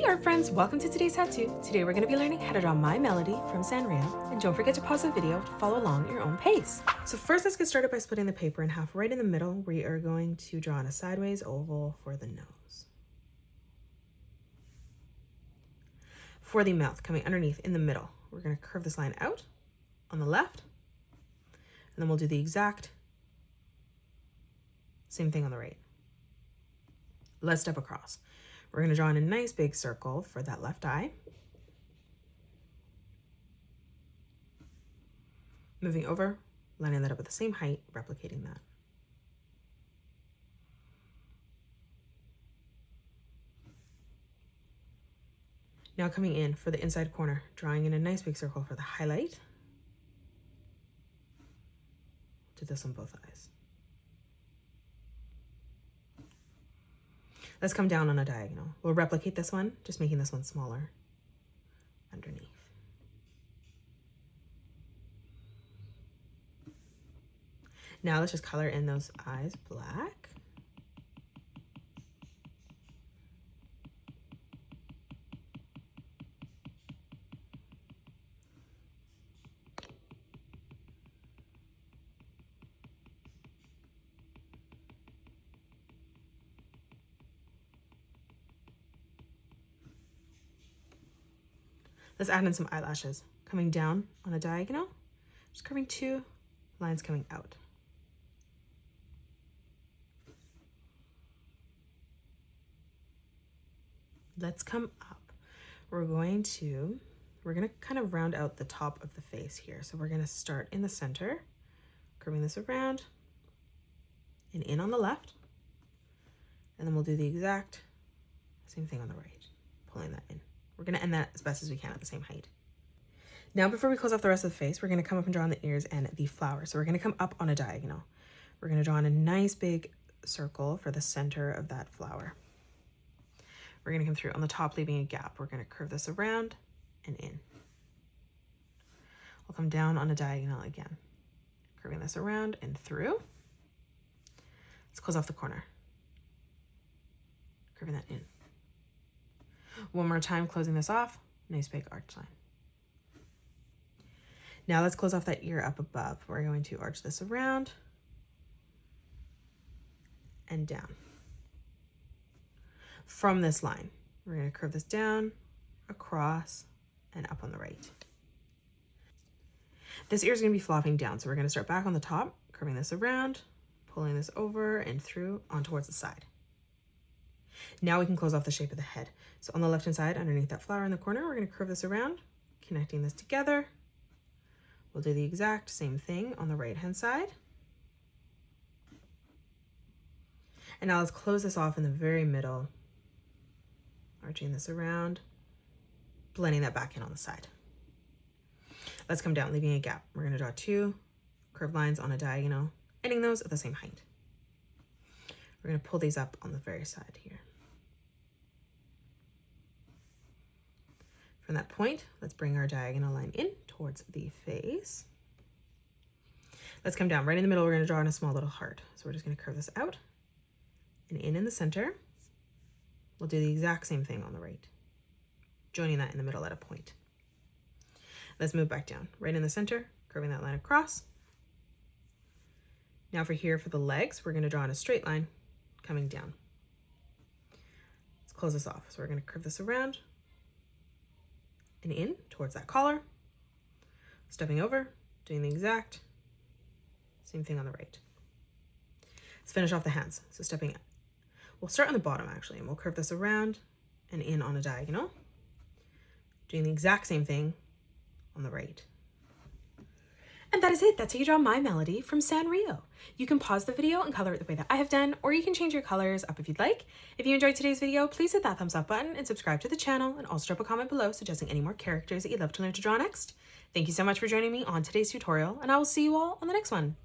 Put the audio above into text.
art friends, welcome to today's how-to. Today we're going to be learning how to draw My Melody from Sanrio, and don't forget to pause the video to follow along at your own pace. So first let's get started by splitting the paper in half. Right in the middle we are going to draw on a sideways oval for the nose. For the mouth, coming underneath in the middle, we're going to curve this line out on the left, and then we'll do the exact same thing on the right. Let's step across. We're going to draw in a nice big circle for that left eye. Moving over, lining that up at the same height, replicating that. Now coming in for the inside corner, drawing in a nice big circle for the highlight. Do this on both eyes. Let's come down on a diagonal. We'll replicate this one, just making this one smaller underneath. Now let's just color in those eyes black. Let's add in some eyelashes. Coming down on a diagonal, just curving two lines coming out. Let's come up. We're gonna kind of round out the top of the face here. So we're gonna start in the center, curving this around and in on the left. And then we'll do the exact same thing on the right, pulling that in. We're gonna end that as best as we can at the same height. Now, before we close off the rest of the face, we're gonna come up and draw on the ears and the flower. So we're gonna come up on a diagonal. We're gonna draw in a nice big circle for the center of that flower. We're gonna come through on the top, leaving a gap. We're gonna curve this around and in. We'll come down on a diagonal again, curving this around and through. Let's close off the corner, curving that in. One more time, closing this off, nice big arch line. Now let's close off that ear up above. We're going to arch this around and down. From this line, we're going to curve this down, across, and up on the right. This ear is going to be flopping down, so we're going to start back on the top, curving this around, pulling this over and through on towards the side. Now we can close off the shape of the head. So on the left-hand side, underneath that flower in the corner, we're going to curve this around, connecting this together. We'll do the exact same thing on the right-hand side. And now let's close this off in the very middle, arching this around, blending that back in on the side. Let's come down, leaving a gap. We're going to draw two curved lines on a diagonal, ending those at the same height. We're going to pull these up on the very side here. From that point, let's bring our diagonal line in towards the face. Let's come down. Right in the middle, we're going to draw in a small little heart. So we're just going to curve this out and in the center. We'll do the exact same thing on the right, joining that in the middle at a point. Let's move back down. Right in the center, curving that line across. Now for the legs, we're going to draw in a straight line coming down. Let's close this off. So we're going to curve this around and in towards that collar, stepping over, doing the exact same thing on the right. Let's finish off the hands. So stepping in. We'll start on the bottom actually, and we'll curve this around and in on a diagonal, doing the exact same thing on the right. And that is it. That's how you draw My Melody from Sanrio. You can pause the video and color it the way that I have done, or you can change your colors up if you'd like. If you enjoyed today's video, please hit that thumbs up button and subscribe to the channel, and also drop a comment below suggesting any more characters that you'd love to learn to draw next. Thank you so much for joining me on today's tutorial, and I will see you all on the next one.